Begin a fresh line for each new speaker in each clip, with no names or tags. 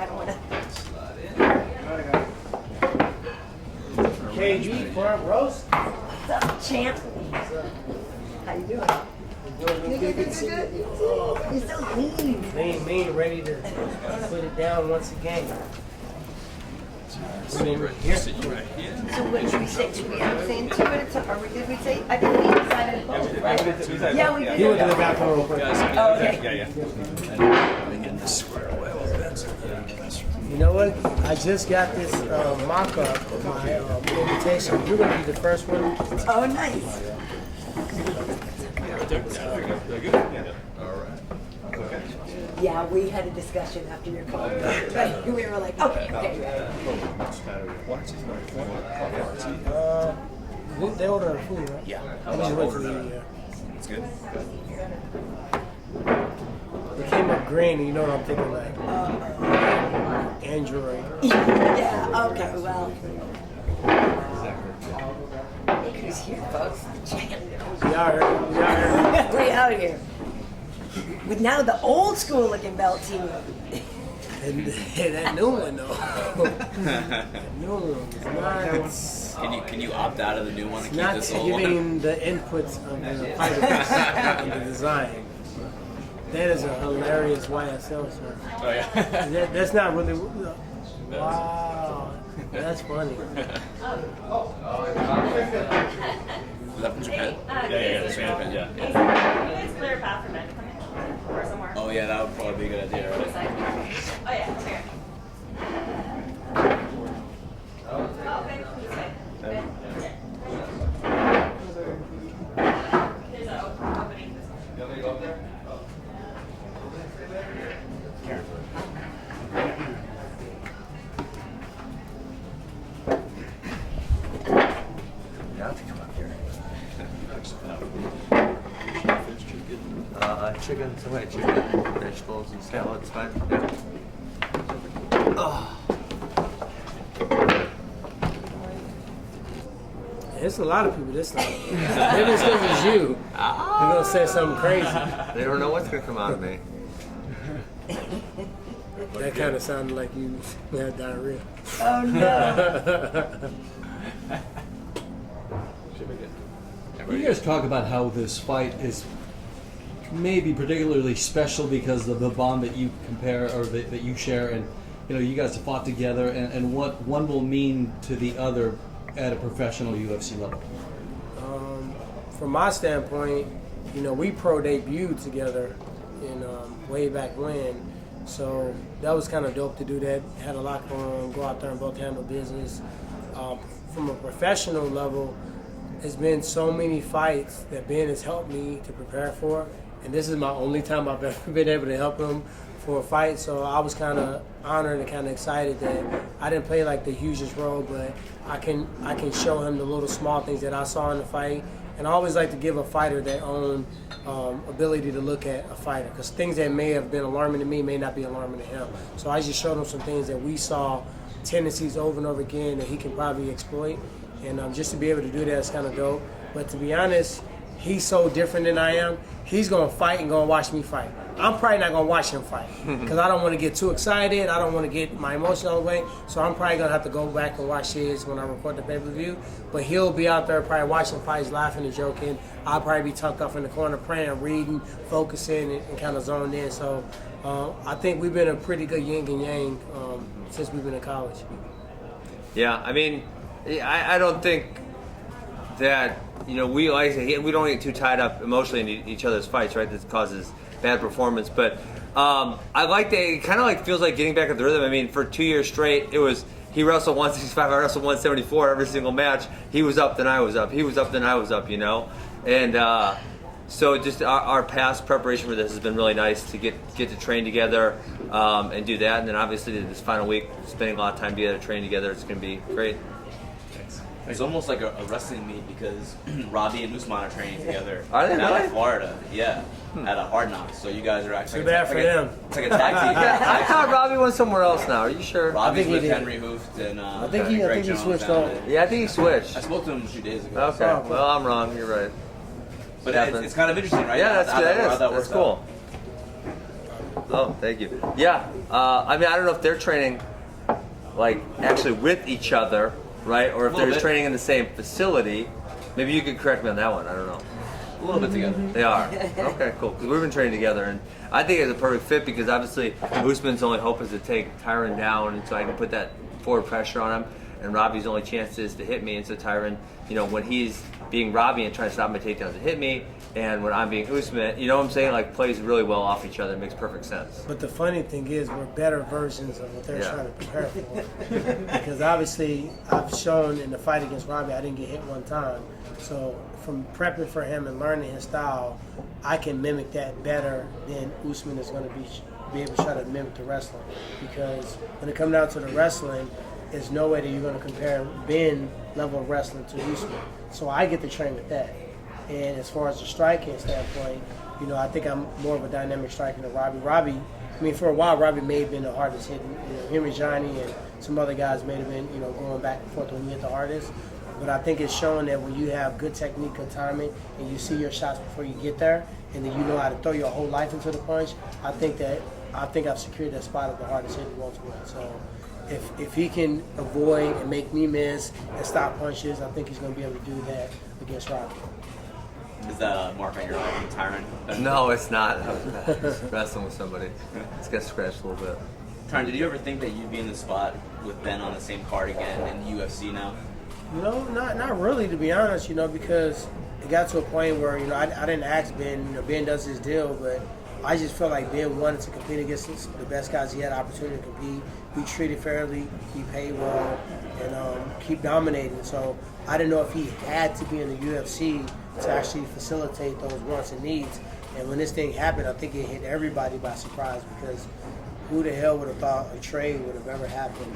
I don't want to.
KG front roast.
What's up, champ? How you doing? Good. You're so mean.
Mean, ready to put it down once again.
So what should we say? Should we say two at a time? Or did we say? I think we decided both, right? Yeah, we did.
He went to the bathroom real quick.
Oh, okay.
Yeah. You know what? I just got this mock-up of my invitation. You're going to be the first one.
Oh, nice. Yeah, we had a discussion after your call. We were like, okay.
They ordered food, right?
Yeah.
I just went to the.
It's good.
It came up green, and you know what I'm thinking, like Android.
Yeah. Okay. Well. Look who's here, folks.
We out here.
We out here. With now the old school looking belt team.
And that new one though. That new one is not.
Can you opt out of the new one and keep
Not
this old one?
giving the inputs of the fighters and the design. That is a hilarious YSL shirt.
Oh yeah.
That's not really. Wow, that's funny.
Was that from Japan? Yeah, that's from Japan. Yeah.
Can you guys clear a path for men to come in? Or somewhere?
Oh yeah, that would probably be a good idea, right?
Oh yeah, it's here. Oh, okay. This way. Okay. There's an opening this way.
You have to come up here. Chicken, so wait, chicken, vegetables and salads, fine. Yeah. Oh.
There's a lot of people this time. Maybe it's because it's you. You're gonna say something crazy.
They don't know what's gonna come out of me.
That kind of sounded like you had diarrhea.
Oh no.
You guys talk about how this fight is maybe particularly special because of the bond that you compare or that you share, and you guys have fought together, and what one will mean to the other at a professional UFC level.
From my standpoint, we pro debuted together in way back when, so that was kind of dope to do that. Had a lot going on, go out there and both handle business. From a professional level, it's been so many fights that Ben has helped me to prepare for, and this is my only time I've ever been able to help him for a fight, so I was kind of honored and kind of excited that I didn't play like the hugest role, but I can show him the little small things that I saw in the fight. And I always like to give a fighter their own ability to look at a fighter, because things that may have been alarming to me may not be alarming to him. So I just showed him some things that we saw, tendencies over and over again that he can probably exploit, and just to be able to do that is kind of dope. But to be honest, he's so different than I am. He's going to fight and going to watch me fight. I'm probably not going to watch him fight because I don't want to get too excited. I don't want to get my emotions all the way. So I'm probably going to have to go back and watch his when I record the pay-per-view. But he'll be out there probably watching fights, laughing and joking. I'll probably be tucked up in the corner praying, reading, focusing, and kind of zoned in. So I think we've been a pretty good yin and yang since we've been in college.
Yeah, I mean, I don't think that we don't get too tied up emotionally in each other's fights, right? This causes bad performance. But I like that. It kind of like feels like getting back at the rhythm. I mean, for 2 years straight, it was he wrestled 165, I wrestled 174 every single match. He was up, then I was up. He was up, then I was up. And so just our past preparation for this has been really nice to get to train together and do that. And then obviously this final week, spending a lot of time together, training together, it's going to be great.
It's almost like a wrestling meet because Robbie and Usman are training together.
Are they
out
really?
of Florida, yeah, at a Hard Knock. So you guys are actually
Too bad for them.
It's like a tag team.
I thought Robbie went somewhere else now. Are you sure?
Robbie's
he
with
did.
Henry Hooft and
I think
Greg
he
Jones
switched
down
on.
there.
Yeah, I think he switched.
I spoke to him a few days ago.
Okay, well, I'm wrong. You're right.
But it's kind of interesting, right?
Yeah, that's
how
good.
how that
That's
works
cool.
out.
Oh, thank you. Yeah, I mean, I don't know if they're training, like, actually with each other, right? Or if they're training in the same facility. Maybe you could correct me on that one. I don't know.
A little bit together.
They are. Okay, cool. Because we've been training together, and I think it's a perfect fit because obviously Usman's only hope is to take Tyron down, and so I can put that forward pressure on him. And Robbie's only chance is to hit me, and so Tyron, you know, when he's being Robbie and trying to stop my takedowns to hit me, and when I'm being Usman, you know what I'm saying? Like, plays really well off each other. It makes perfect sense.
But the funny thing is, we're better versions of what they're trying to prepare for. Because obviously, I've shown in the fight against Robbie, I didn't get hit one time. So from prepping for him and learning his style, I can mimic that better than Usman is going to be able to try to mimic the wrestling. Because when it comes down to the wrestling, there's no way that you're going to compare Ben level of wrestling to Usman. So I get to train with that. And as far as the striking standpoint, you know, I think I'm more of a dynamic striker than Robbie. Robbie, I mean, for a while, Robbie may have been the hardest hitting. You know, him and Johnny and some other guys may have been, you know, going back and forth when we hit the hardest. But I think it's showing that when you have good technique, good timing, and you see your shots before you get there, and then you know how to throw your whole life into the punch, I think I've secured that spot of the hardest hitting once more. So if he can avoid and make me miss and stop punches, I think he's going to be able to do that against Robbie.
Is that a mark on your eye, Tyron?
No, it's not. I was just wrestling with somebody. It's got scratched a little bit.
Tyron, did you ever think that you'd be in the spot with Ben on the same card again in the UFC now?
You know, not really, to be honest, you know, because it got to a point where, you know, I didn't ask Ben, you know, Ben does his deal, but I just felt like Ben wanted to compete against the best guys. He had an opportunity to compete, be treated fairly, be paid well, and keep dominating. So I didn't know if he had to be in the UFC to actually facilitate those wants and needs. And when this thing happened, I think it hit everybody by surprise because who the hell would have thought a trade would have ever happened?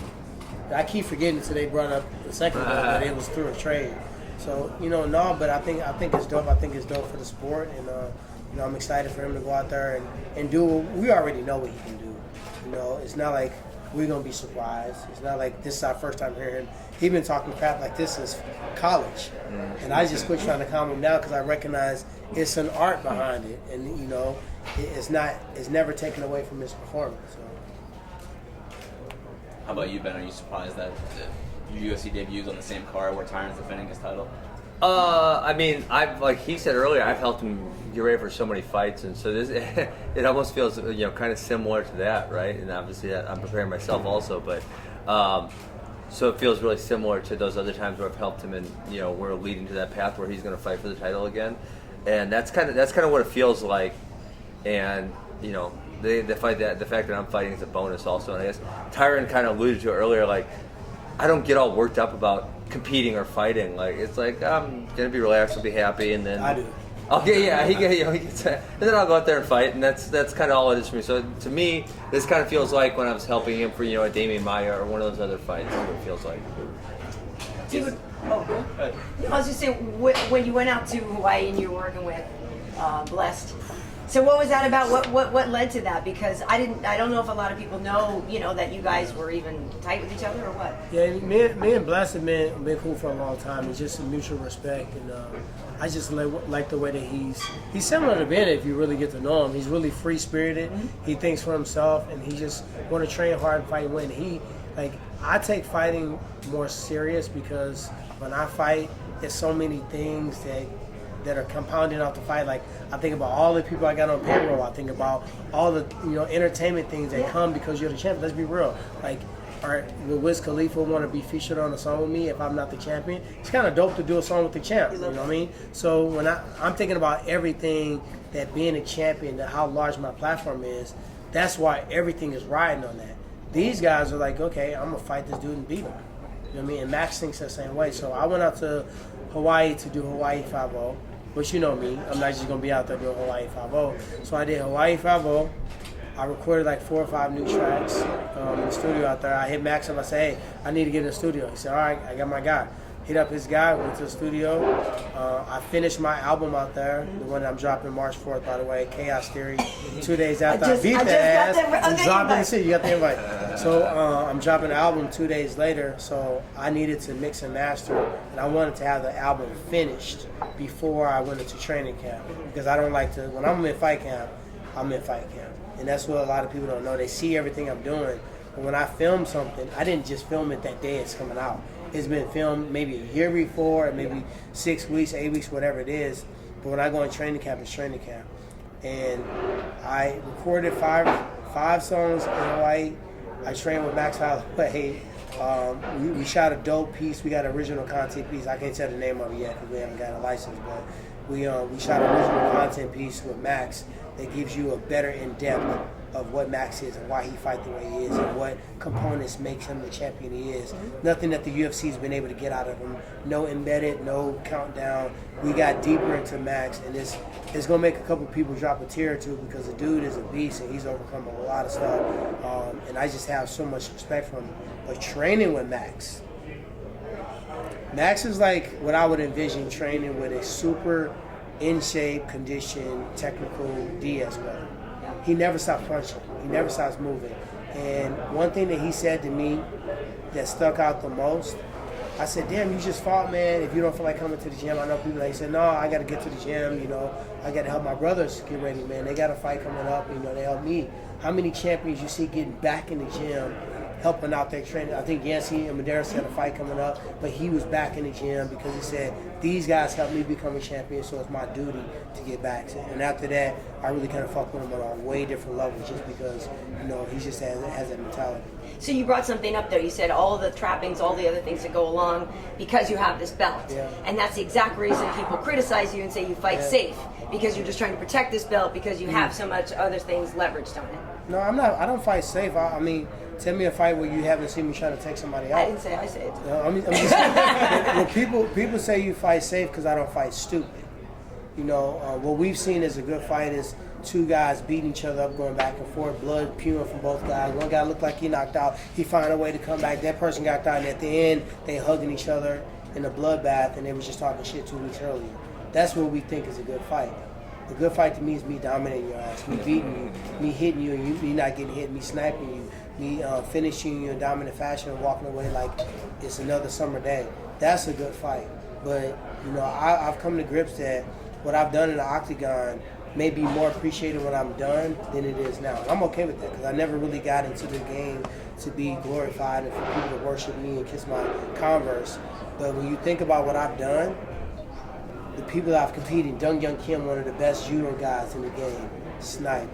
I keep forgetting until they brought up a second ago that it was through a trade. So, you know, no, but I think it's dope. I think it's dope for the sport, and you know, I'm excited for him to go out there and do. We already know what he can do. You know, it's not like we're gonna be surprised. It's not like this is our first time hearing him. He's been talking crap like this since college, and I just quit trying to calm him down because I recognize it's an art behind it, and you know, it's never taken away from his performance. So.
How about you, Ben? Are you surprised that your UFC debuts on the same card where Tyron's defending his title?
I mean, like he said earlier, I've helped him get ready for so many fights, and so this it almost feels, you know, kind of similar to that, right? And obviously, I'm preparing myself also, but so it feels really similar to those other times where I've helped him, and you know, we're leading to that path where he's going to fight for the title again, and that's kind of what it feels like, and you know. The fact that I'm fighting is a bonus also, and I guess Tyron kind of alluded to it earlier. Like, I don't get all worked up about competing or fighting. Like, it's like I'm gonna be relaxed, I'll be happy, and then
I do.
Okay, yeah, he gets that, and then I'll go out there and fight, and that's kind of all it is for me. So to me, this kind of feels like when I was helping him for, you know, a Damian Maia or one of those other fights. That's what it feels like.
I was just saying, when you went out to Hawaii and you were working with Blessed. So what was that about? What led to that? Because I don't know if a lot of people know, you know, that you guys were even tight with each other or what.
Yeah, me and Blessed have been cool for a long time. It's just a mutual respect, and I just like the way that he's similar to Ben. If you really get to know him, he's really free spirited. Mm-hmm. He thinks for himself, and he just want to train hard and fight and win. I take fighting more serious because when I fight, there's so many things that are compounding out the fight. Like, I think about all the people I got on payroll. I think about all the, you know, entertainment things that come because you're the champion. Let's be real. Like, will Wiz Khalifa want to be featured on a song with me if I'm not the champion? It's kind of dope to do a song with the champ. You know what I mean? So when I'm thinking about everything that being a champion, how large my platform is, that's why everything is riding on that. These guys are like, okay, I'm gonna fight this dude and beat him. You know what I mean? And Max thinks the same way. So I went out to Hawaii to do Hawaii 5-0. But you know me, I'm not just going to be out there doing Hawaii 5-0. So I did Hawaii 5-0. I recorded like 4 or 5 new tracks in the studio out there. I hit Max up. I said, hey, I need to get in the studio. He said, all right, I got my guy. Hit up his guy, went to the studio. I finished my album out there, the one that I'm dropping March 4th, by the way, Chaos Theory. 2 days after I beat the ass, I'm dropping the city. You got the invite. So I'm dropping the album 2 days later, so I needed to mix and master, and I wanted to have the album finished before I went into training camp, because I don't like to, when I'm in fight camp, I'm in fight camp. And that's what a lot of people don't know. They see everything I'm doing. But when I film something, I didn't just film it that day it's coming out. It's been filmed maybe a year before, maybe 6 weeks, 8 weeks, whatever it is. But when I go in training camp, it's training camp. And I recorded five songs in Hawaii. I trained with Max Holloway. We shot a dope piece. We got an original content piece. I can't tell the name of it yet because we haven't got a license. But we shot an original content piece with Max that gives you a better in-depth of what Max is and why he fights the way he is and what components makes him the champion he is. Nothing that the UFC has been able to get out of him. No embedded, no countdown. We got deeper into Max, and it's going to make a couple people drop a tear or two because the dude is a beast and he's overcome a lot of stuff. And I just have so much respect for him. But training with Max is like what I would envision training with a super in-shape, conditioned, technical DS brother. He never stops punching. He never stops moving. And one thing that he said to me that stuck out the most, I said, damn, you just fought, man. If you don't feel like coming to the gym, I know people that said, no, I got to get to the gym. You know, I got to help my brothers get ready, man. They got a fight coming up. You know, they help me. How many champions you see getting back in the gym, helping out their training? I think Yancy and Medeiros had a fight coming up, but he was back in the gym because he said, these guys helped me become a champion, so it's my duty to get back. And after that, I really kind of fuck with him on a way different level just because, you know, he just has that mentality.
So you brought something up there. You said all the trappings, all the other things that go along because you have this belt.
Yeah.
And that's the exact reason people criticize you and say you fight safe because you're just trying to protect this belt because you have so much other things leveraged on it.
No, I'm not. I don't fight safe. I mean, tell me a fight where you haven't seen me trying to take somebody out.
I didn't say I said it.
No, I'm just saying, when people say you fight safe because I don't fight stupid. You know, what we've seen as a good fight is two guys beating each other up, going back and forth, blood spewing from both guys. One guy looked like he knocked out. He found a way to come back. That person got down. And at the end, they hugging each other in a bloodbath, and they was just talking shit 2 weeks earlier. That's what we think is a good fight. A good fight to me is me dominating your ass, me beating you, me hitting you, and you not getting hit, me sniping you, me finishing you in dominant fashion and walking away like it's another summer day. That's a good fight. But, you know, I've come to grips that what I've done in the octagon may be more appreciated when I'm done than it is now. And I'm okay with that because I never really got into the game to be glorified and for people to worship me and kiss my Converse. But when you think about what I've done, the people that I've competed, Dong Young Kim, one of the best judo guys in the game, snipe.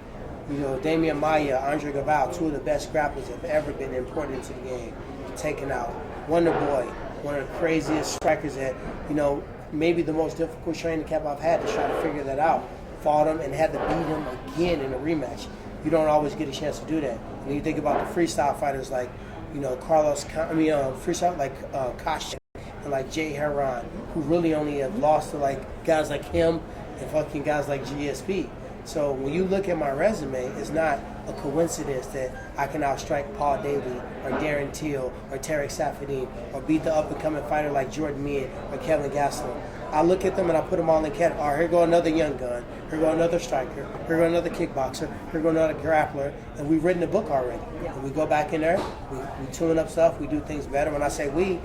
You know, Damian Maia, Andre Galvao, two of the best grapplers that have ever been imported into the game, taken out. Wonder Boy, one of the craziest strikers that, you know, maybe the most difficult training camp I've had to try to figure that out. Fought him and had to beat him again in a rematch. You don't always get a chance to do that. When you think about the freestyle fighters like, you know, freestyle like Kosh and like Jay Heron, who really only have lost to like guys like him and fucking guys like GSP. So when you look at my resume, it's not a coincidence that I can outstrike Paul Daly or Darren Till or Tarek Safadine or beat the up-and-coming fighter like Jordan Meade or Kevin Gastelum. I look at them and I put them all in category. All right, here go another young gun. Here go another striker. Here go another kickboxer. Here go another grappler. And we've written a book already. Yeah. And we go back in there. We tune up stuff. We do things better. When I say we,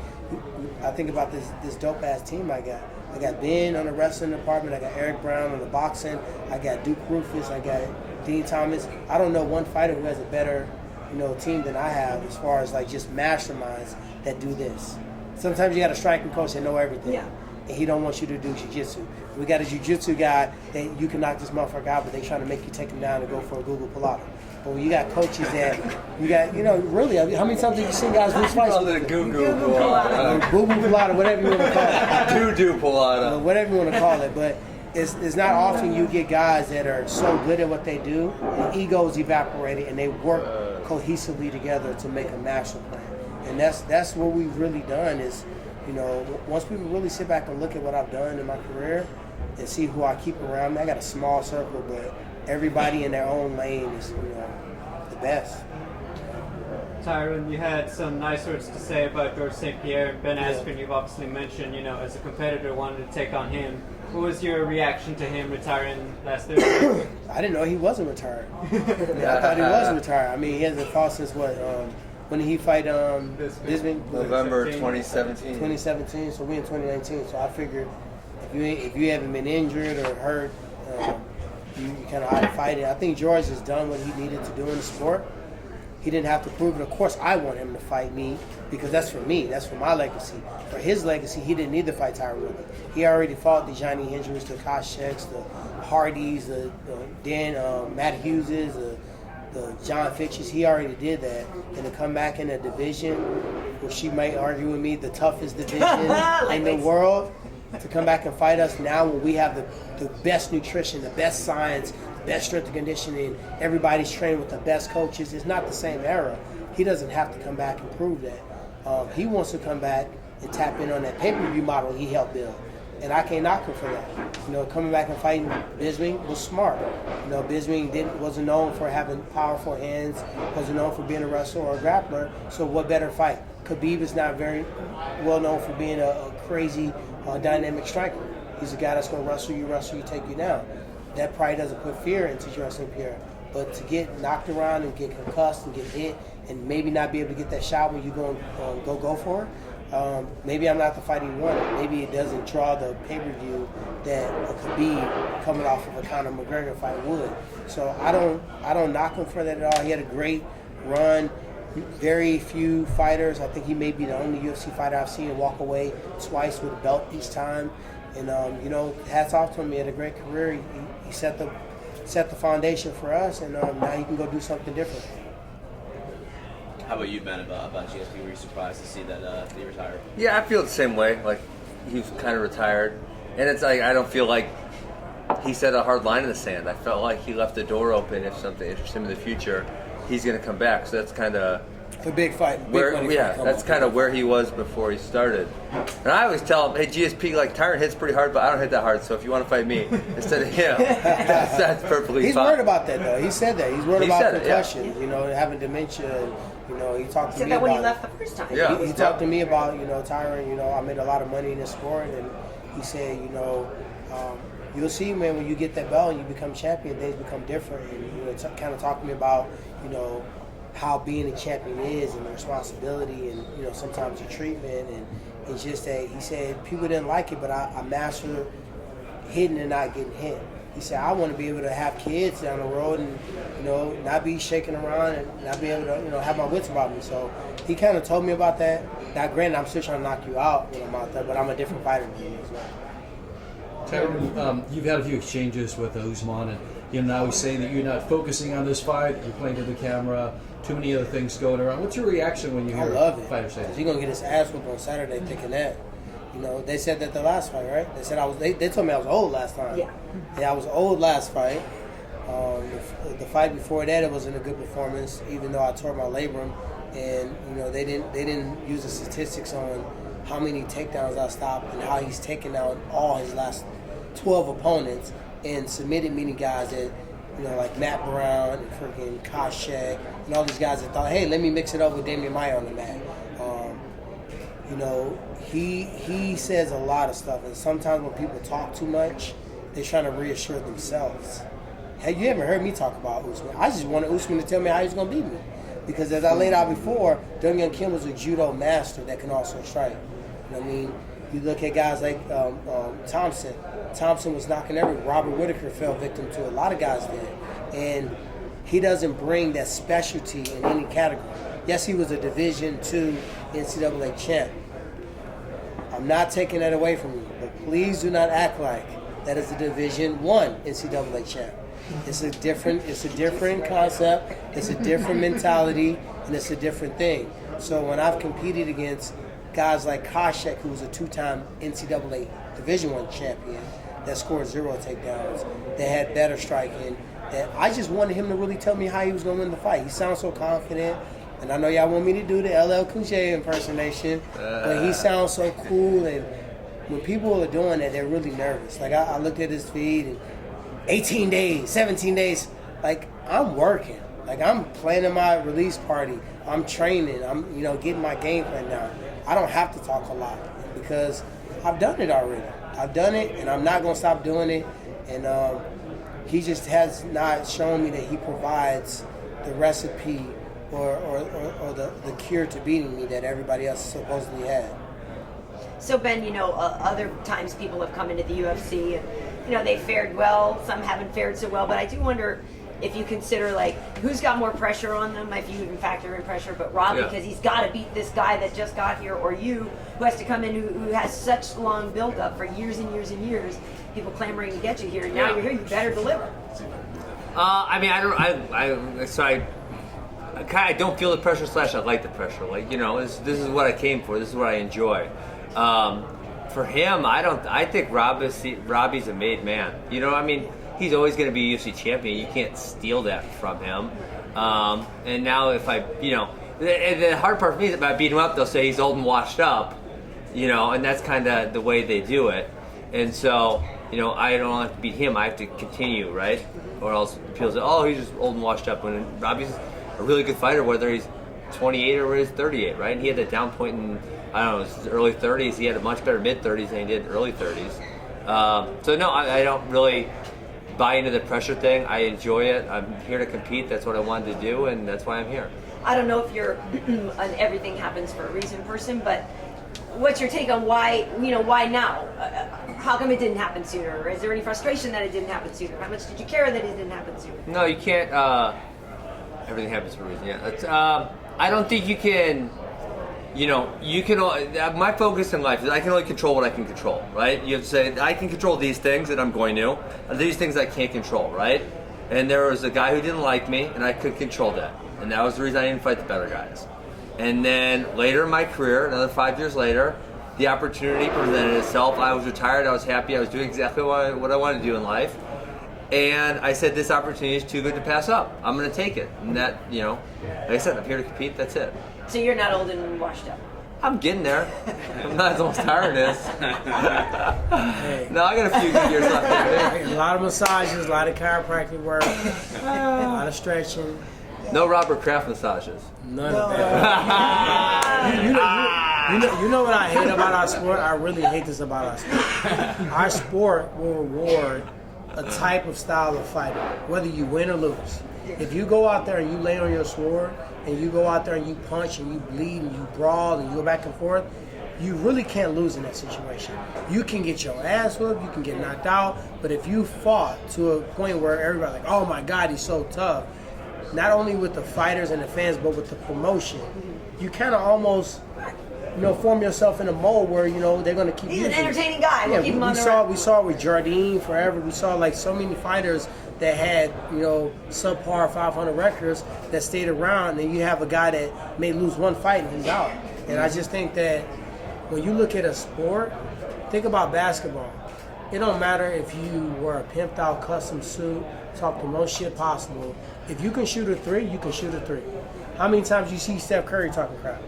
I think about this dope-ass team I got. I got Ben on the wrestling department. I got Eric Brown on the boxing. I got Duke Rufus. I got Dean Thomas. I don't know one fighter who has a better, you know, team than I have as far as like just masterminds that do this. Sometimes you got a striking coach that know everything. Yeah. And he don't want you to do jiu-jitsu. We got a jiu-jitsu guy that you can knock this motherfucker out, but they trying to make you take him down and go for a Google Pilates. But when you got coaches that, you got, you know, really, how many times have you seen guys lose fights?
Google Pilates.
Google Pilates, whatever you want to call it.
Do Pilates.
Whatever you want to call it. But it's not often you get guys that are so good at what they do, the ego's evaporated, and they work cohesively together to make a master plan. And that's what we've really done is, you know, once people really sit back and look at what I've done in my career and see who I keep around me, I got a small circle, but everybody in their own lane is, you know, the best.
Tyron, you had some nice words to say about George St-Pierre and Ben Askren. You've obviously mentioned, you know, as a competitor wanted to take on him. What was your reaction to him retiring last Thursday?
I didn't know he wasn't retired. I thought he was retired. I mean, he hasn't fought since what? When did he fight Bisman?
November 2017.
2017, so we in 2019. So I figured if you haven't been injured or hurt, you kind of hide fight it. I think George has done what he needed to do in the sport. He didn't have to prove it. Of course, I want him to fight me because that's for me. That's for my legacy. For his legacy, he didn't need to fight Tyron Woodley. He already fought the Johnny Hendricks, the Koscheck's, the Hardys, the Matt Hugheses, the John Fitches. He already did that. And to come back in a division where she might argue with me, the toughest division in the world, to come back and fight us now when we have the best nutrition, the best science, best strength and conditioning, everybody's trained with the best coaches. It's not the same era. He doesn't have to come back and prove that. He wants to come back and tap in on that pay-per-view model he helped build. And I can't knock him for that. Coming back and fighting Bisping was smart. Bisping wasn't known for having powerful hands, wasn't known for being a wrestler or a grappler. So what better fight? Khabib is not very well known for being a crazy, dynamic striker. He's a guy that's going to wrestle you, take you down. That probably doesn't put fear into St-Pierre. But to get knocked around and get concussed and get hit and maybe not be able to get that shot when you go for it, maybe I'm not the fighter you wanted. Maybe it doesn't draw the pay-per-view that a Khabib coming off of a Conor McGregor fight would. So I don't knock him for that at all. He had a great run. Very few fighters. I think he may be the only UFC fighter I've seen walk away twice with a belt each time. And hats off to him. He had a great career. He set the foundation for us, and now he can go do something different.
How about you, Ben, about GSP? Were you surprised to see that he retired?
Yeah, I feel the same way. Like, he's kind of retired. And it's like, I don't feel like he set a hard line in the sand. I felt like he left the door open. If something interests him in the future, he's going to come back. So that's kind of
a big fight.
That's kind of where he was before he started. And I always tell him, hey, GSP, like, Tyron hits pretty hard, but I don't hit that hard. So if you want to fight me instead of him, that's perfectly
He's
fine.
worried about that, though. He said that. He's worried about concussion,
yeah.
Having dementia. He talked to me
that
about
when he left the first time.
Yeah.
He talked to me about, Tyron, I made a lot of money in this sport, and he said, you'll see, man, when you get that belt and you become champion, things become different. And, kind of talk to me about, how being a champion is and the responsibility and, sometimes the treatment. And it's just that he said people didn't like it, but I mastered hitting and not getting hit. He said, I want to be able to have kids down the road and, not be shaking around and not be able to, have my wits about me. So he kind of told me about that. Now, granted, I'm still trying to knock you out when I'm out there, but I'm a different fighter than you as well.
Tyron, you've had a few exchanges with Usman, and now he's saying that you're not focusing on this fight, you're playing to the camera, too many other things going around. What's your reaction when you hear a fighter say that?
He's going to get his ass whooped on Saturday thinking that. They said that the last fight, right? They said they told me I was old last time. Yeah, I was old last fight. The fight before that, it wasn't a good performance, even though I tore my labrum. And they didn't use the statistics on how many takedowns I stopped and how he's taken out all his last 12 opponents and submitted many guys that, like Matt Brown and freaking Koscheck and all these guys that thought, hey, let me mix it up with Damian Maia on the mat. He says a lot of stuff, and sometimes when people talk too much, they're trying to reassure themselves. Hey, you haven't heard me talk about Usman. I just wanted Usman to tell me how he's going to beat me. Because as I laid out before, Dong Young Kim was a judo master that can also strike. You know what I mean? You look at guys like Thompson. Thompson was knocking everyone. Robert Whitaker fell victim to a lot of guys did. And he doesn't bring that specialty in any category. Yes, he was a Division II NCAA champ. I'm not taking that away from you, but please do not act like that is a Division I NCAA champ. It's a different concept, it's a different mentality, and it's a different thing. So when I've competed against guys like Koscheck, who was a two-time NCAA Division I champion, that scored 0 takedowns, that had better striking, that I just wanted him to really tell me how he was going to win the fight. He sounds so confident, and I know y'all want me to do the LL Cool J impersonation, but he sounds so cool, and when people are doing that, they're really nervous. Like, I looked at his feed, and 18 days, 17 days, like, I'm working. Like, I'm planning my release party. I'm training. I'm, getting my game plan down. I don't have to talk a lot because I've done it already. I've done it, and I'm not going to stop doing it. And he just has not shown me that he provides the recipe or the cure to beating me that everybody else supposedly had.
So Ben, other times people have come into the UFC and they fared well. Some haven't fared so well, but I do wonder if you consider like who's got more pressure on them, if you even factor in pressure, but Robbie because he's got to beat this guy that just got here, or you who has to come in who has such long build up for years and years and years, people clamoring to get you here. Now you're here, you better deliver.
I mean, I don't feel the pressure / I like the pressure. Like, this is what I came for. This is what I enjoy. For him, I think Robbie's a made man. I mean, he's always going to be a UFC champion. You can't steal that from him. And now if the hard part for me is if I beat him up, they'll say he's old and washed up, and that's kind of the way they do it. And so, I don't have to beat him. I have to continue, right? Or else people say, oh, he's just old and washed up. When Robbie's a really good fighter, whether he's 28 or he's 38, right? And he had that down point in, I don't know, his early 30s. He had a much better mid-30s than he did early 30s. So, no, I don't really buy into the pressure thing. I enjoy it. I'm here to compete. That's what I wanted to do, and that's why I'm here.
I don't know if you're an everything happens for a reason person, but what's your take on why now? How come it didn't happen sooner? Is there any frustration that it didn't happen sooner? How much did you care that it didn't happen sooner?
No, you can't. Everything happens for a reason. Yeah, I don't think you can. You can. My focus in life is I can only control what I can control, right? You have to say I can control these things, and I'm going to. These things I can't control, right? And there was a guy who didn't like me, and I could control that, and that was the reason I didn't fight the better guys. And then later in my career, another 5 years later, the opportunity presented itself. I was retired. I was happy. I was doing exactly what I wanted to do in life. And I said, this opportunity is too good to pass up. I'm going to take it. And that, like I said, I'm here to compete. That's it.
So you're not old and washed up?
I'm getting there. I'm not as old as Tyron is. No, I got a few good years left in me.
A lot of massages, a lot of chiropractic work, a lot of stretching.
No Robert Kraft massages.
None of that. You know what I hate about our sport? I really hate this about our sport. Our sport will reward a type of style of fighting, whether you win or lose. If you go out there and you lay on your sword, and you go out there and you punch and you bleed and you brawl and you go back and forth, you really can't lose in that situation. You can get your ass whooped, you can get knocked out, but if you fought to a point where everybody's like, oh my God, he's so tough, not only with the fighters and the fans, but with the promotion, you kind of almost, form yourself in a mold where, they're going to keep
He's an entertaining guy.
Yeah,
we'll keep him on
we saw it with Jardine forever. We saw like so many fighters that had, subpar 500 records that stayed around, and you have a guy that may lose one fight and he's out. And I just think that when you look at a sport, think about basketball. It don't matter if you wear a pimped out custom suit, talk the most shit possible. If you can shoot a three, you can shoot a three. How many times you see Steph Curry talking crap?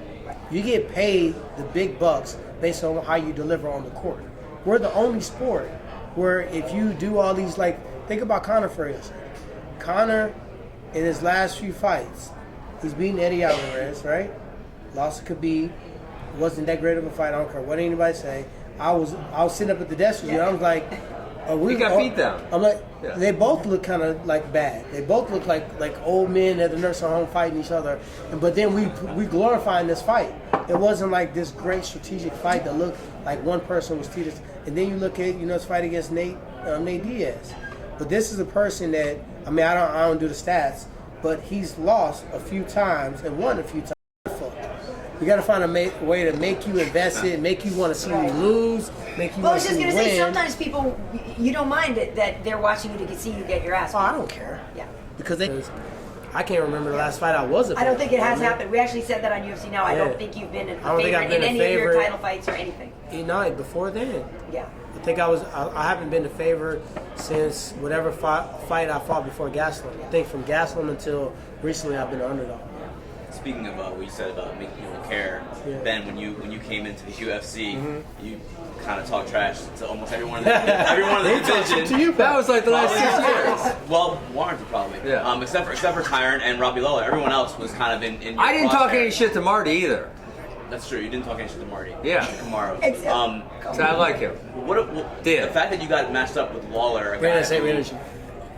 You get paid the big bucks based on how you deliver on the court. We're the only sport where if you do all these, think about Conor for instance. Conor, in his last few fights, he's beaten Eddie Alvarez, right? Lost to Khabib. Wasn't that great of a fight. I don't care what anybody say. I was sitting up at the desk with you. I was like,
we got beat down.
I'm like, They both look kind of like bad. They both look like old men at the nursing home fighting each other. But then we glorifying this fight. It wasn't like this great strategic fight that looked like one person was treated. And then you look at his fight against Nate Diaz. But this is a person that I don't do the stats, but he's lost a few times and won a few times. You got to find a way to make you invested, make you want to see you lose, make you want to see you win.
I was just going to say, sometimes people, you don't mind it that they're watching you to see you get your ass beat.
Oh, I don't care.
Yeah.
Because I can't remember the last fight I was a fan.
I don't think it has happened. We actually said that on UFC Now. I don't think you've been a favorite in any of your title fights or anything.
Before then.
Yeah.
I think I haven't been a favorite since whatever fight I fought before Gastelum. I think from Gastelum until recently I've been an underdog.
Speaking of what you said about making people care, Ben, when you came into the UFC, you kind of talked trash to almost everyone in the division.
To you,
that was like the last 6 years.
Well, warranted probably. Yeah. Except for Tyron and Robbie Lawler, everyone else was kind of in your
I didn't talk
crosshair.
Any shit to Marty either.
That's true. You didn't talk any shit to Marty.
Yeah.
Kamaru.
So I like him.
The fact that you got matched up with Lawler, a guy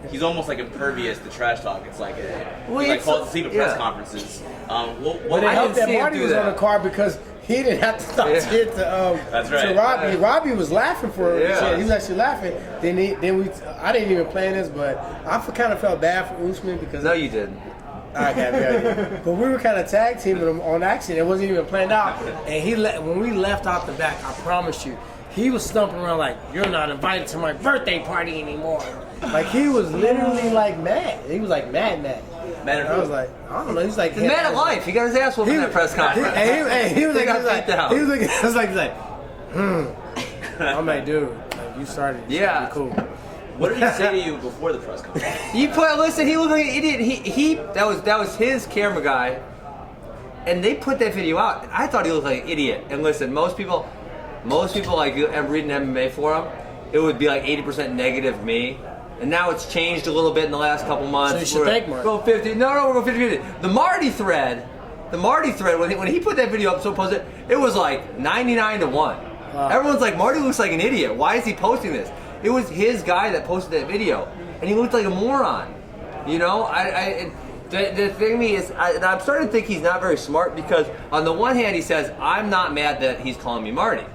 he's almost like impervious to trash talk. It's like he calls to see the press conferences.
But it helped that Marty was on the card because he didn't have to talk shit to
That's right.
to Robbie. Robbie was laughing for him.
Yeah.
He was actually laughing. I didn't even plan this, but I kind of felt bad for Usman because
No, you didn't.
I got it. But we were kind of tag teaming him on accident. It wasn't even planned out. And when we left out the back, I promise you, he was stumping around like, "You're not invited to my birthday party anymore." Like he was literally like mad. He was like mad.
Mad at
I
who?
was like, I don't know. He's like
He's mad at life. He got his ass whooped in that press conference.
He was
They
like,
got beat down.
he was like, I'm like, dude, like, you started.
Yeah.
Cool.
What did he say to you before the press conference?
Listen, he looked like an idiot. That was his camera guy, and they put that video out. I thought he looked like an idiot. And listen, most people like I'm reading MMA forum, it would be like 80% negative me. And now it's changed a little bit in the last couple months.
So you should thank Marty.
Go 50. No, we're going 50-50. The Marty thread, when he put that video up, so posted, it was like 99 to 1.
Wow.
Everyone's like, Marty looks like an idiot. Why is he posting this? It was his guy that posted that video, and he looked like a moron. You know, the thing to me is, I'm starting to think he's not very smart because on the one hand he says, I'm not mad that he's calling me Marty.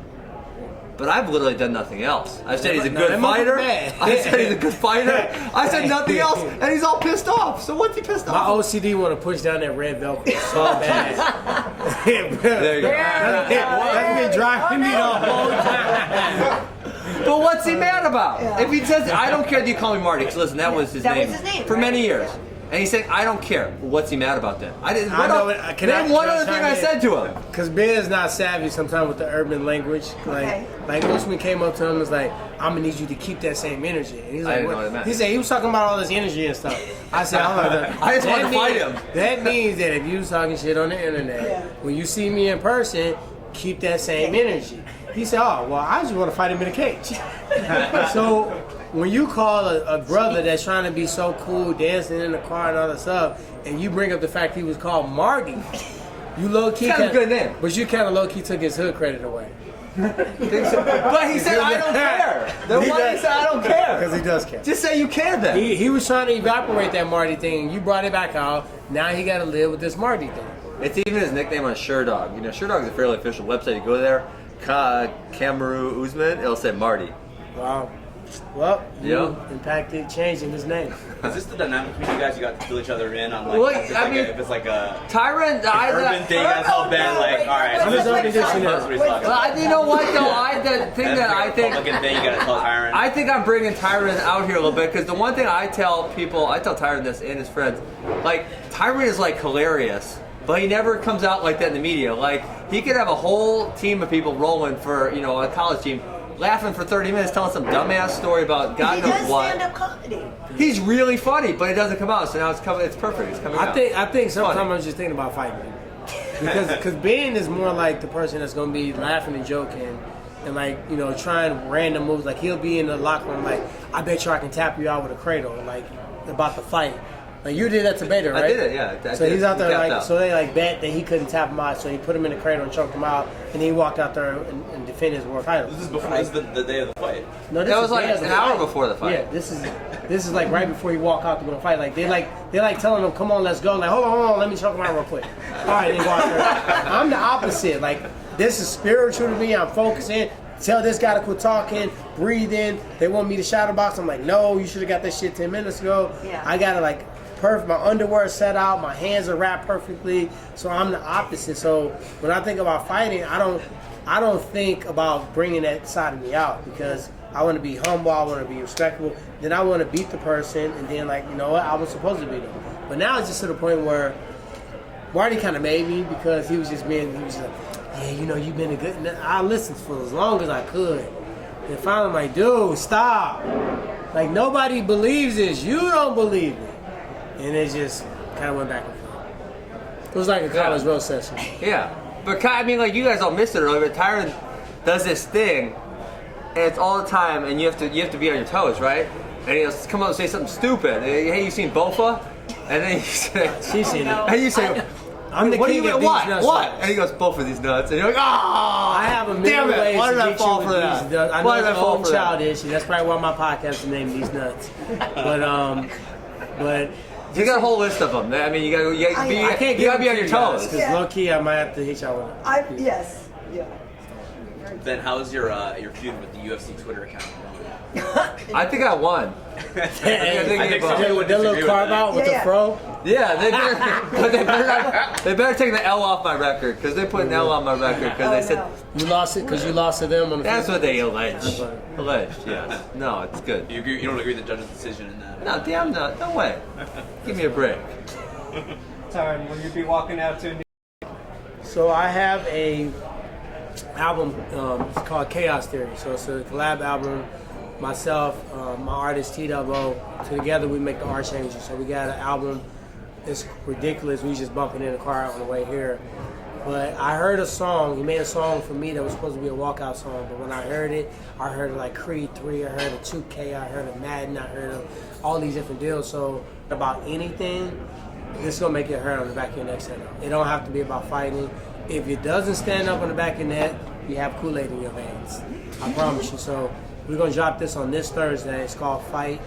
But I've literally done nothing else. I've said he's a good fighter. I said he's a good fighter. I said nothing else, and he's all pissed off. So what's he pissed
My
off?
OCD want to push down that red velcro so bad.
There you go.
That's been driving me the whole time.
But what's he mad about? If he says, I don't care that you call me Marty, because listen, that was his name for
right?
many years. And he's saying, I don't care. Well, what's he mad about then? Name one other thing I said to him.
Because Ben is not savvy sometimes with the urban language. Like Usman came up to him and was like, I'm going to need you to keep that same energy. And he's like,
I didn't know what it meant.
He said, he was talking about all this energy and stuff. I said,
I just want to fight him.
That means that if you was talking shit on the internet, when you see me in person, keep that same energy. He said, oh, well, I just want to fight him in a cage. So when you call a brother that's trying to be so cool, dancing in the car and all that stuff, and you bring up the fact he was called Marty, you low-key...
Kind of a good name.
But you kind of low-key took his hood credit away.
But he said, I don't care. Then why did he say, I don't care?
Because he does care.
Just say you care then.
He was trying to evaporate that Marty thing. You brought it back out. Now he got to live with this Marty thing.
It's even his nickname on SureDog. You know, SureDog is a fairly official website. You go there, Kamaru Usman, it'll say Marty.
Wow. Well, you impacted changing his name.
Is this the dynamic between you guys? You got to fill each other in on like,
Well,
if it's like a
Tyron,
urban thing, that's all bad. Like, all right,
I'm just
that's
unconditional.
what he's talking about.
you know what though? The thing that I think,
Republican thing, you gotta tell Tyron.
I think I'm bringing Tyron out here a little bit because the one thing I tell people, I tell Tyron this and his friends, like Tyron is like hilarious, but he never comes out like that in the media. Like he could have a whole team of people rolling for a college team, laughing for 30 minutes, telling some dumbass story about God knows what.
He does stand-up comedy.
He's really funny, but it doesn't come out. So now it's perfect. It's coming out.
I think sometimes I'm just thinking about fighting him. Because Ben is more like the person that's going to be laughing and joking and like, trying random moves. Like he'll be in the locker room like, I bet you I can tap you out with a cradle, like about the fight. Like you did that to Bader, right?
I did it, yeah.
So he's out there
out.
So they bet that he couldn't tap him out, so he put him in the cradle and choked him out, and he walked out there and defended his world title.
This is before the day of the fight.
No,
that was like an hour before the fight.
Yeah, this is like right before he walk out to go to fight. Like they're like telling him, come on, let's go. Like hold on, let me choke him out real quick. All right, they go out there. I'm the opposite. Like this is spiritual to me. I'm focusing. Tell this guy to quit talking, breathe in. They want me to shadow box. I'm like, no, you should have got that shit 10 minutes ago.
Yeah.
I gotta like. Perfect. My underwear is set out. My hands are wrapped perfectly. So I'm the opposite. So when I think about fighting, I don't think about bringing that side of me out because I want to be humble. I want to be respectful. Then I want to beat the person, and then like what, I was supposed to beat them. But now it's just to the point where Marty kind of made me because he was just like, yeah, you've been a good. And I listened for as long as I could. And finally, I'm like, dude, stop. Like nobody believes this. You don't believe it. And it just kind of went back and forth. It was like a college roast session.
Yeah. But I mean, like you guys all missed it earlier, but Tyron does this thing, and it's all the time, and you have to be on your toes, right? And he'll come up and say something stupid. Hey, you seen Bofa? And then you say,
she's seen it.
And you say,
I'm the king of these nuts.
What? And he goes, both of these nuts. And you're like,
I have a million ways
why
to
did I
get
fall
you
for
with
that?
these nuts. I know
Why did I
it's
fall
old
for that?
childish, and that's probably why my podcast is named These Nuts. But
You got a whole list of them. I mean, you gotta be on your toes.
Because low key, I might have to hit y'all with it.
Yes. Yeah.
Ben, how's your feud with the UFC Twitter account going?
I think I won.
I think some people would
That little
disagree with
carve
that.
out with
Yeah.
the fro.
Yeah, they better take the L off my record because they put an L on my record because they said
You lost it because you lost to them on the
that's
field?
what they allege. Alleged, yes. No, it's good.
You don't agree with the judge's decision in that?
No, damn, no way. Give me a break.
Tyron, will you be walking out to?
So I have a album. It's called Chaos Theory. So it's a collab album. Myself, my artist T-Double, together we make the art changes. So we got an album. It's ridiculous. We just bumping in the car on the way here. But I heard a song. He made a song for me that was supposed to be a walkout song. But when I heard it like Creed 3. I heard of 2K. I heard of Madden. I heard of all these different deals. So about anything, this is gonna make it hurt on the back of your neck. It don't have to be about fighting. If it doesn't stand up on the back of your neck, you have Kool-Aid in your veins. I promise you. So we're gonna drop this on this Thursday. It's called Fight.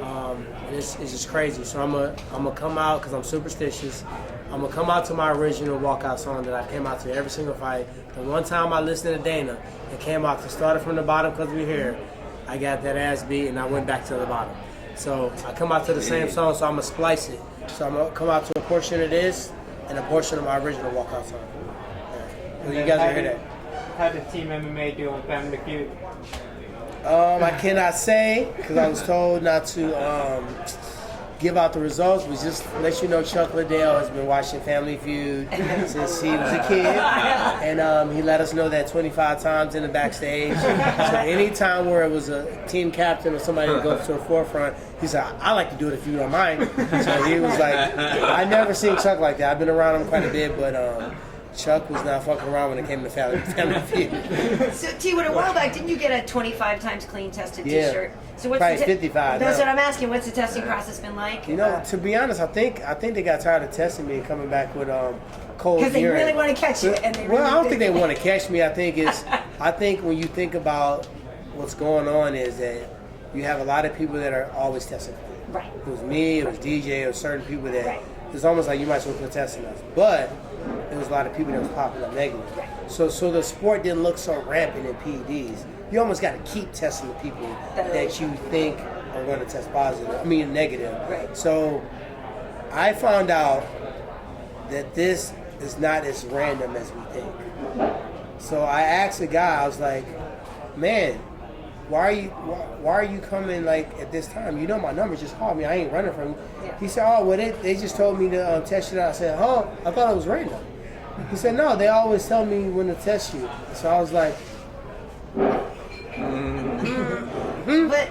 And it's just crazy. So I'm gonna come out because I'm superstitious. I'm gonna come out to my original walkout song that I came out to every single fight. The one time I listened to Dana, it came out to start it from the bottom because we're here. I got that ass beat and I went back to the bottom. So I come out to the same song, so I'm gonna splice it. So I'm gonna come out to a portion of this and a portion of my original walkout song. Yeah. So you guys will hear that.
How did Team MMA do on Family Feud?
I cannot say because I was told not to give out the results. We just let you know Chuck Liddell has been watching Family Feud since he was a kid, and he let us know that 25 times in the backstage. So any time where it was a team captain or somebody that goes to the forefront, he said, "I like to do it if you don't mind." So he was like, "I never seen Chuck like that. I've been around him quite a bit, but." Chuck was not fucking around when it came to Family Feud.
So, T, a while back, didn't you get a 25 times clean tested
Yeah.
T-shirt? So what's
Probably
the
55
That's
now.
what I'm asking. What's the testing process been like?
You know, to be honest, I think they got tired of testing me and coming back with cold urine.
Because they really want to catch you. And they
Well,
really
I don't think they want to catch me. I think when you think about what's going on is that you have a lot of people that are always testing.
Right.
It was me, it was DJ, it was certain people that
Right.
it's almost like you might as well quit testing us. But there was a lot of people that was popping up negative.
Right.
So the sport didn't look so rampant in PEDs. You almost got to keep testing the people that you think are going to test positive. I mean negative.
Right.
So I found out that this is not as random as we think. So I asked the guy, I was like, "Man, why are you coming like at this time? You know my number, just call me. I ain't running from you."
Yeah.
He said, "Oh, well, they just told me to test you out." I said, "Oh, I thought it was random." He said, "No, they always tell me when to test you." So I was like,
But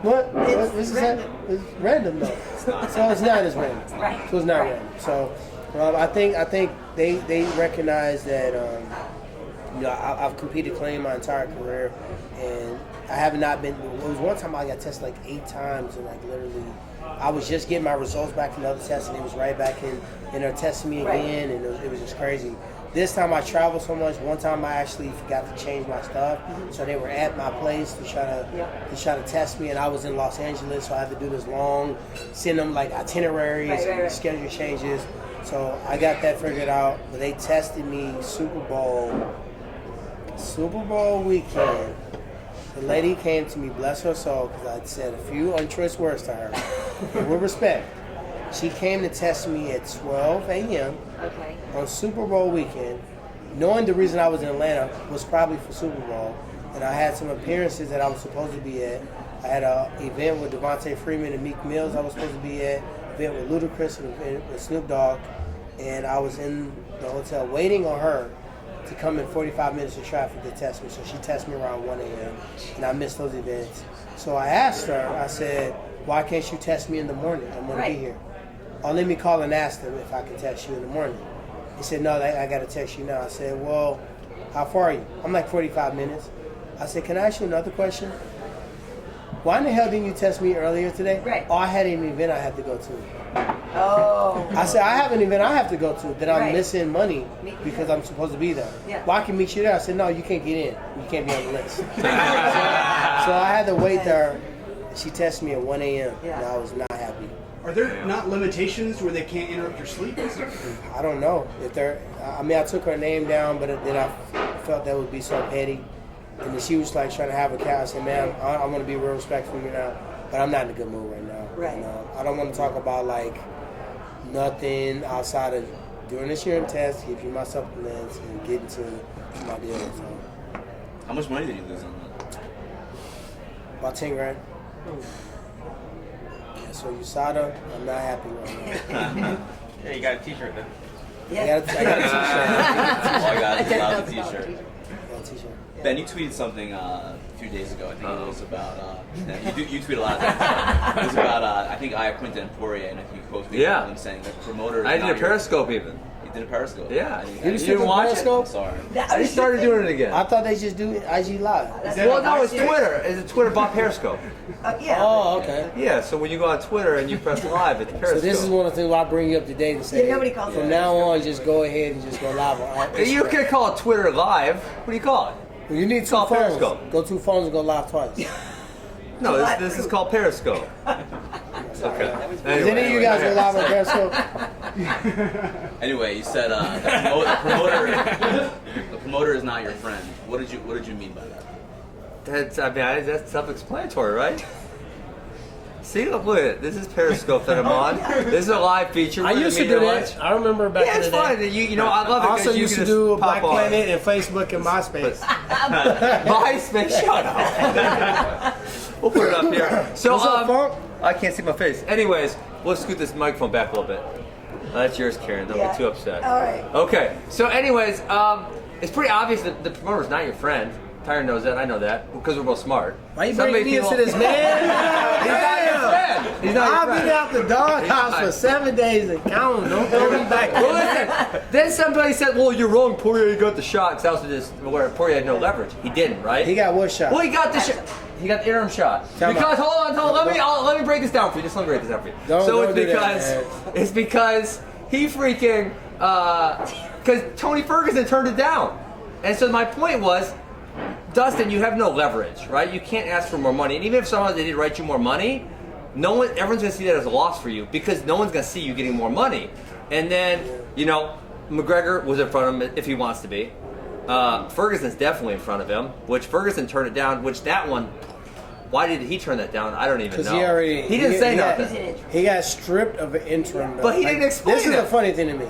"What?
It's
This is
random.
It's random though." So it's not as random.
Right.
So it's not
Right.
random. So I think they recognize that. I've competed clean my entire career, and I have not been. It was one time I got tested like 8 times, and like literally, I was just getting my results back from the other test, and it was right back in there testing me again, and it was just crazy. This time I traveled so much. One time I actually forgot to change my stuff, so they were at my place to try to test me, and I was in Los Angeles, so I had to do this long, send them like itineraries and schedule changes. So I got that figured out, but they tested me Super Bowl weekend. The lady came to me, bless her soul, because I'd said a few unchoice words to her. And with respect, she came to test me at 12 a.m.
okay.
on Super Bowl weekend, knowing the reason I was in Atlanta was probably for Super Bowl. And I had some appearances that I was supposed to be at. I had an event with Devontae Freeman and Meek Mills I was supposed to be at, event with Ludacris and event with Snoop Dogg. And I was in the hotel waiting on her to come in 45 minutes of traffic to test me. So she tested me around 1 a.m. and I missed those events. So I asked her, I said, "Why can't you test me in the morning? I'm going to be here." "Oh, let me call and ask them if I can test you in the morning." He said, "No, I got to text you now." I said, "Well, how far are you?" "I'm like 45 minutes. I said, "Can I ask you another question? Why in the hell didn't you test me earlier today?"
Right.
"Oh, I had an event I had to go to."
Oh.
I said, "I have an event I have to go to that I'm
Right.
missing money because I'm supposed to be there."
Yeah.
"Well, I can meet you there." I said, "No, you can't get in. You can't be on the list." So I had to wait there. She tested me at 1 a.m.
Yeah.
and I was not happy.
Are there not limitations where they can't interrupt your sleep and stuff?
I don't know if they're. I mean, I took her name down, but then I felt that would be so petty, and then she was like trying to have a cat. I said, "Man, I want to be real respectful of you now, but I'm not in a good mood right now.
Right.
You know, I don't want to talk about like nothing outside of doing this urine test, give you my supplements, and getting to my deal." So,
How much money did you lose on that?
about 10 grand. Yeah, so USADA, I'm not happy right now.
Yeah, you got a T-shirt then.
I got a t-shirt.
All I got is a T-shirt.
I got a t-shirt.
Ben, you tweeted something a few days ago. I think it was about. You tweet a lot of things. It was about. I think Quinta and Poirier, and I think you quoted me
Yeah.
them saying that promoters.
I did a Periscope even.
You did a Periscope.
Yeah.
You
You didn't watch it?
Periscope?
I'm sorry.
I just started doing it again.
I thought they just do IG Live.
Well, no, it's Twitter. It's a Twitter bot Periscope.
Yeah.
Oh, okay.
Yeah, so when you go on Twitter and you press live, it's Periscope.
So this is one of the things why I bring you up to date and say,
Yeah, nobody calls
from
it
now on, just go ahead and just go live on Instagram.
You can call it Twitter Live. What do you call it?
Well, you need two
called
phones.
Periscope.
Go 2 phones and go live twice.
No, this is called Periscope. Okay.
Does any of you guys go live on Periscope?
Anyway, you said the promoter is not your friend. What did you mean by that?
That's self-explanatory, right? See, look at it. This is Periscope that I'm on. This is a live feature.
I
We're
used to
gonna
do
meet at
that.
lunch.
I remember back
Yeah,
in
it's
the day.
fun. You know, I love it.
I also
'cause you
used
can
to do
just
Black
pop on.
Planet and Facebook and MySpace.
MySpace, shut up. We'll put it up here. So,
What's up, Funk?
I can't see my face. Anyways, we'll scoot this microphone back a little bit. That's yours, Karyn. Don't
Yeah.
get too upset.
All right.
Okay. So, anyways, it's pretty obvious that the promoter's not your friend. Tyron knows that. I know that because we're both smart.
Why you
Some
bringing me
people-
into this, man?
He's not your friend. He's not your
I've
friend.
been out the doghouse
He's
for 7 days and counting. Don't throw me back.
Well, listen, then somebody said, well, you're wrong, Poirier got the shot. Because also just where Poirier had no leverage. He didn't, right?
He got what shot?
Well, he got the shot. He got the interim shot.
Time
Because,
out.
hold on, let me break this down for you. Just let me break this down for you.
Don't
it's
do that,
because,
man.
it's because he freaking, because Tony Ferguson turned it down. And so my point was, Dustin, you have no leverage, right? You can't ask for more money. And even if somehow they did write you more money, everyone's going to see that as a loss for you because no one's going to see you getting more money. And then, McGregor was in front of him if he wants to be. Ferguson's definitely in front of him, which Ferguson turned it down, which that one, why did he turn that down? I don't even know. He didn't say nothing.
He got stripped of an interim belt.
But he didn't explain
This is
it.
the funny thing to me.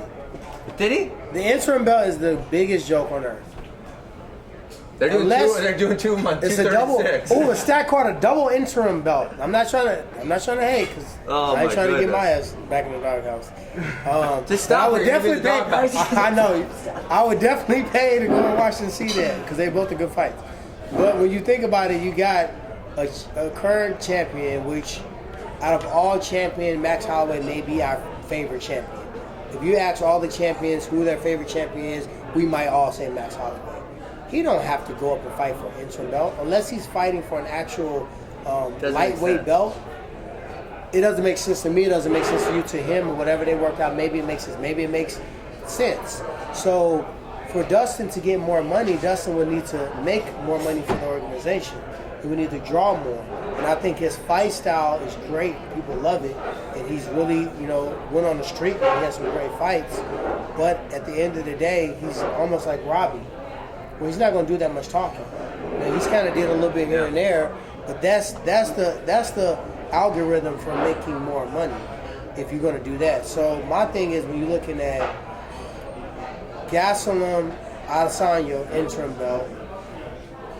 Did he?
The interim belt is the biggest joke on earth.
They're doing two on
It's a double.
236.
Oh, a stat called a double interim belt. I'm not trying to hate because I ain't trying to get my ass back in the doghouse.
Just stop.
I would
it. You're
definitely
gonna be
pay.
the doghouse.
I know. I would definitely pay to go and watch and see that because they both are good fights. But when you think about it, you got a current champion, which out of all champions, Max Holloway may be our favorite champion. If you ask all the champions who their favorite champion is, we might all say Max Holloway. He don't have to go up and fight for an interim belt unless he's fighting for an actual lightweight belt. It doesn't make sense to me. It doesn't make sense to you, to him, or whatever they work out. Maybe it makes sense. Maybe it makes sense. So for Dustin to get more money, Dustin would need to make more money for the organization. He would need to draw more. And I think his fight style is great. People love it. And he's really, went on the streak and he has some great fights. But at the end of the day, he's almost like Robbie. Well, he's not going to do that much talking. He's kind of did a little bit here and there, but that's the algorithm for making more money if you're going to do that. So my thing is when you're looking at Gastelum, Adesanya interim belt,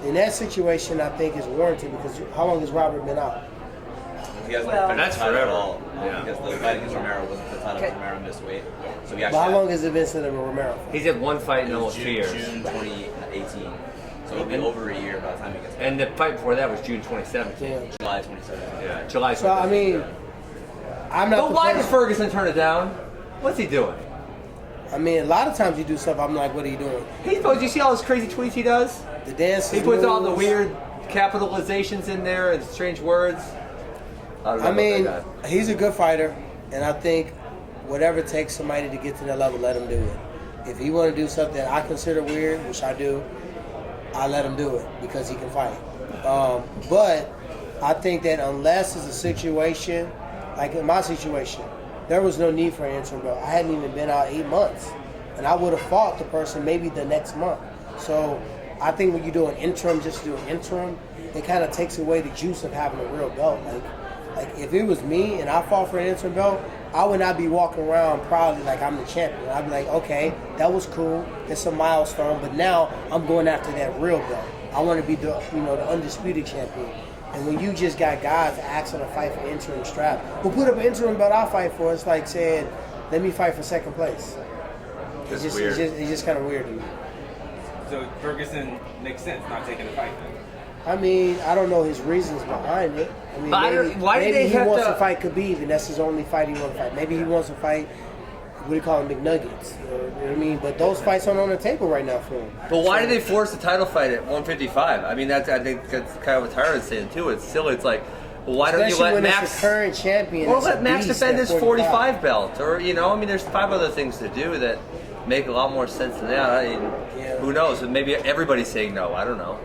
in that situation I think is warranted because how long has Robert been out?
He hasn't
Well,
finished
that's
the title at
forever.
all.
Yeah.
Because the fight against Romero wasn't the title.
Okay.
Romero missed weight. So he
But
actually
how long has it been since the Romero fight?
He's had one fight in almost 2 years.
June 2018. So it'll be over a year by the time he gets back.
And the fight before that was June 2017.
Yeah.
July 27th.
Yeah, July 2017.
So I mean, I'm not.
But why
the
did Ferguson turn it down? What's he doing?
I mean, a lot of times you do stuff. I'm like, what are you doing?
You see all those crazy tweets he does?
The dances.
He puts all the
moves.
weird capitalizations in there and strange words. I don't know
I
about
mean,
that guy.
he's a good fighter, and I think whatever it takes somebody to get to that level, let him do it. If he want to do something that I consider weird, which I do, I let him do it because he can fight. But I think that unless it's a situation Like in my situation, there was no need for an interim belt. I hadn't even been out 8 months, and I would have fought the person maybe the next month. So I think when you do an interim, just to do an interim, it kind of takes away the juice of having a real belt. Like if it was me and I fought for an interim belt, I would not be walking around proudly like I'm the champion. I'd be like, okay, that was cool. It's a milestone, but now I'm going after that real belt. I want to be the undisputed champion. And when you just got guys asking to fight for interim strap, we'll put up an interim belt I'll fight for. It's like saying, let me fight for second place. It's just kind of weird to me.
So Ferguson makes sense not taking the fight then.
I mean, I don't know his reasons behind it. I mean, maybe he wants to fight Khabib, and that's his only fight he wants to fight. Maybe he wants to fight, what do you call them, McNuggets. You know what I mean? But those fights aren't on the table right now for him.
But why did they force the title fight at 155? I mean, I think that's kind of what Tyron's saying too. It's silly. It's like, well, why don't you let Max,
the current champion,
or let Max defend his 45 belt? Or, I mean, there's 5 other things to do that make a lot more sense than that. I mean, who knows? Maybe everybody's saying no. I don't know.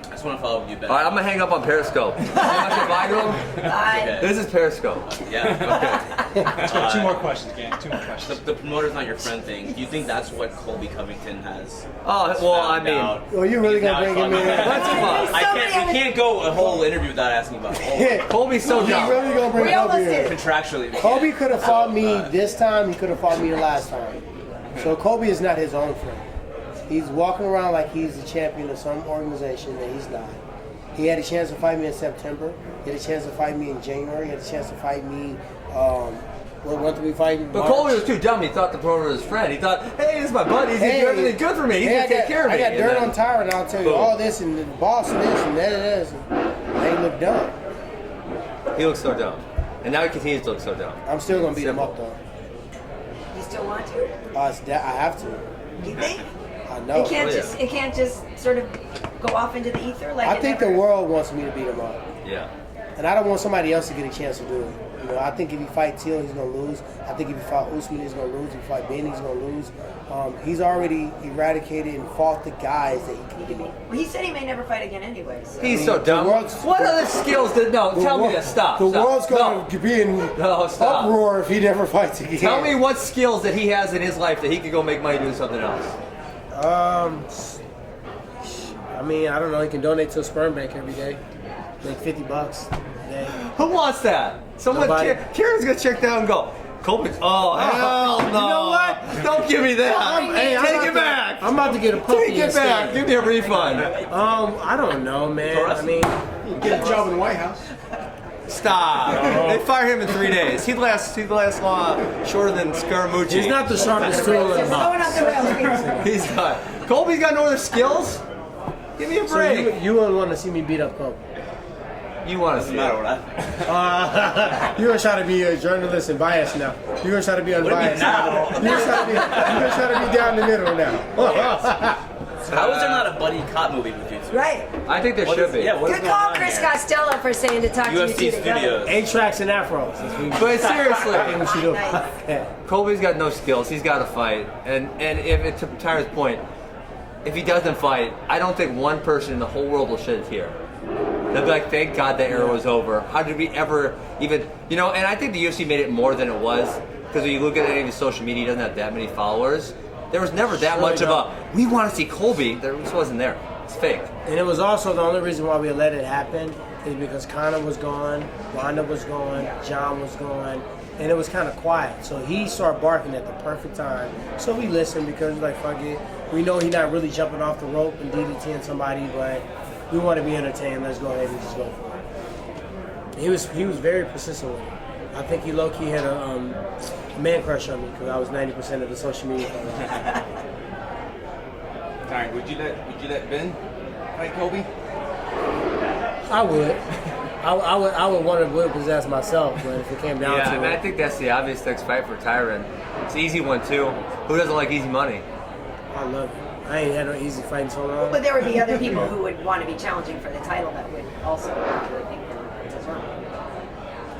I just want to follow up with you, Ben.
All right, I'm going to hang up on Periscope. You want to say bye to him?
Bye.
This is Periscope.
Yeah. Okay.
Two more questions, gang. Two more questions.
The promoter's not your friend thing. Do you think that's what Colby Covington has?
Oh, well, I mean,
well, you really gonna bring him in?
We can't go a whole interview without asking about Colby.
Colby's so dumb.
You really gonna bring Colby in?
Contractually.
Colby could have fought me this time. He could have fought me the last time. So Colby is not his own friend. He's walking around like he's the champion of some organization that he's not. He had a chance to fight me in September. He had a chance to fight me in January. He had a chance to fight me. When did we fight?
But Colby was too dumb. He thought the promoter was his friend. He thought, hey, this is my buddy. He's going to do everything good for me. He's going to take care of me.
I got dirt on Tyron, and I'll tell you all this, and the boss and this, and that and this. And they look dumb.
He looks so dumb. And now he continues to look so dumb.
I'm still going to beat him up, though.
You still want to?
I have to.
You think?
I know.
It can't just sort of go off into the ether like.
I think the world wants me to beat him up.
Yeah.
And I don't want somebody else to get a chance to do it. You know, I think if he fight Till, he's gonna lose. I think if he fight Usman, he's gonna lose. If he fight Ben, he's gonna lose. He's already eradicated and fought the guys that he can beat.
Well, he said he may never fight again anyway. So.
He's so dumb. What other skills did tell me to stop.
The world's going to be in uproar if he never fights again.
Tell me what skills that he has in his life that he could go make money doing something else.
I mean, I don't know. He can donate to a sperm bank every day. Make $50 a day.
Who wants that? Karyn's gonna check down and go, Colby. Oh hell no!
You know what?
Don't give me that. Take it back.
I'm about to get a puppy.
Take it back. Give me a refund.
I don't know, man. I mean,
get a job in the White House.
Stop. They fire him in 3 days. He'd last long shorter than Scaramucci.
He's not the sharpest tool in the box.
He's not. Colby's got no other skills. Give me a break.
So you wouldn't want to see me beat up Colby.
You want to see
matter what I think.
You're gonna try to be a journalist and biased now. You're gonna try to be unbiased now. You're gonna try to be down the middle now.
How is there not a buddy cop movie with you two?
Right.
I think there should be.
Yeah,
Good call, Chris Costello, for saying to talk to you
UFC
two together.
Studios.
8 tracks and afros.
But seriously,
I think we should do
Nice.
Colby's got no skills. He's got to fight. And if to Tyron's point, if he doesn't fight, I don't think one person in the whole world will shed a tear. They'll be like, thank God that era was over. How did we ever even, and I think the UFC made it more than it was. Because when you look at any of his social media, he doesn't have that many followers. There was never that much of a, we want to see Colby. There just wasn't there. It's fake.
And it was also the only reason why we let it happen is because Conor was gone, Wanda was gone, John was gone, and it was kind of quiet. So he started barking at the perfect time. So we listened because we're like, fuck it. We know he's not really jumping off the rope and DDTing somebody, but we want to be entertained. Let's go ahead and just go for it. He was very persistent with it. I think he low-key had a man crush on me because I was 90% of the social media.
Tyron, would you let Ben fight Colby?
I would. I would want to whip his ass myself, but if it came down to it.
I think that's the obvious next fight for Tyron. It's an easy one too. Who doesn't like easy money?
I love it. I ain't had no easy fight in so long.
But there would be other people who would want to be challenging for the title that would also actually think as well.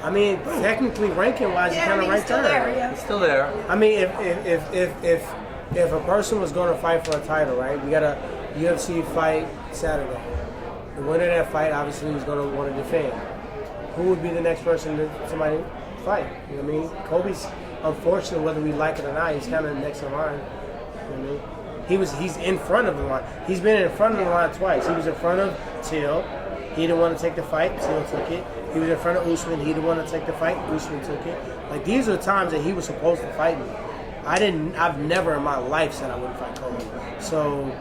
I mean, technically, ranking-wise, he's kind of right there.
Yeah.
He's still there.
I mean, if a person was going to fight for a title, right? We got a UFC fight Saturday. The winner of that fight obviously is going to want to defend. Who would be the next person that somebody fight. You know what I mean? Colby's unfortunate, whether we like it or not. He's kind of next in line. You know what I mean? He's in front of the line. He's been in front of the line twice. He was in front of Till. He didn't want to take the fight. Till took it. He was in front of Usman. He didn't want to take the fight. Usman took it. Like, these are times that he was supposed to fight me. I've never in my life said I wouldn't fight Colby. So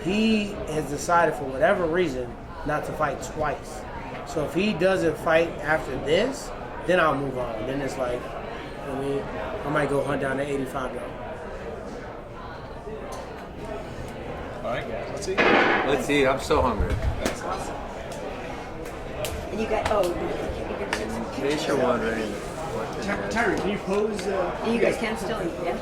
he has decided for whatever reason not to fight twice. So if he doesn't fight after this, then I'll move on. Then it's like, I mean, I might go hunt down to 85 though.
All right, guys. Let's see.
Let's see. I'm so hungry.
And you got
Finish your one ready.
Tyron, can you pose?
you guys can still eat, yeah?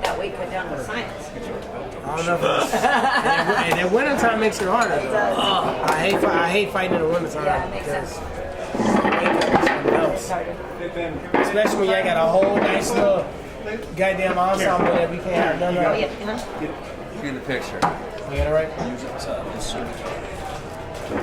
That weight cut down the science.
I don't know if it's, and the wintertime makes it harder though. I hate fighting in the wintertime.
Yeah, it makes sense.
Else. Especially when you got a whole nice little goddamn ensemble that we can't have none
Oh,
of.
yeah. Uh-huh.
Get in the picture.
You got it right?
Use it to insert it.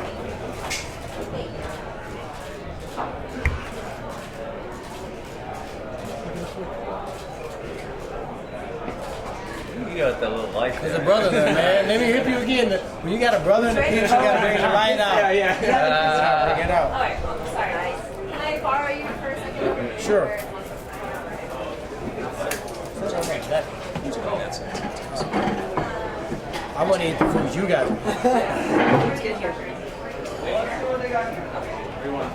You got that little light
There's
there.
a brother there, man. Let me hit you again. When you got a brother in the picture, you gotta bring the light out.
Yeah.
Bring it out.
All right, sorry. Can I borrow you for a second?
Sure. I want to eat the food you got.
It's good here.
Everyone.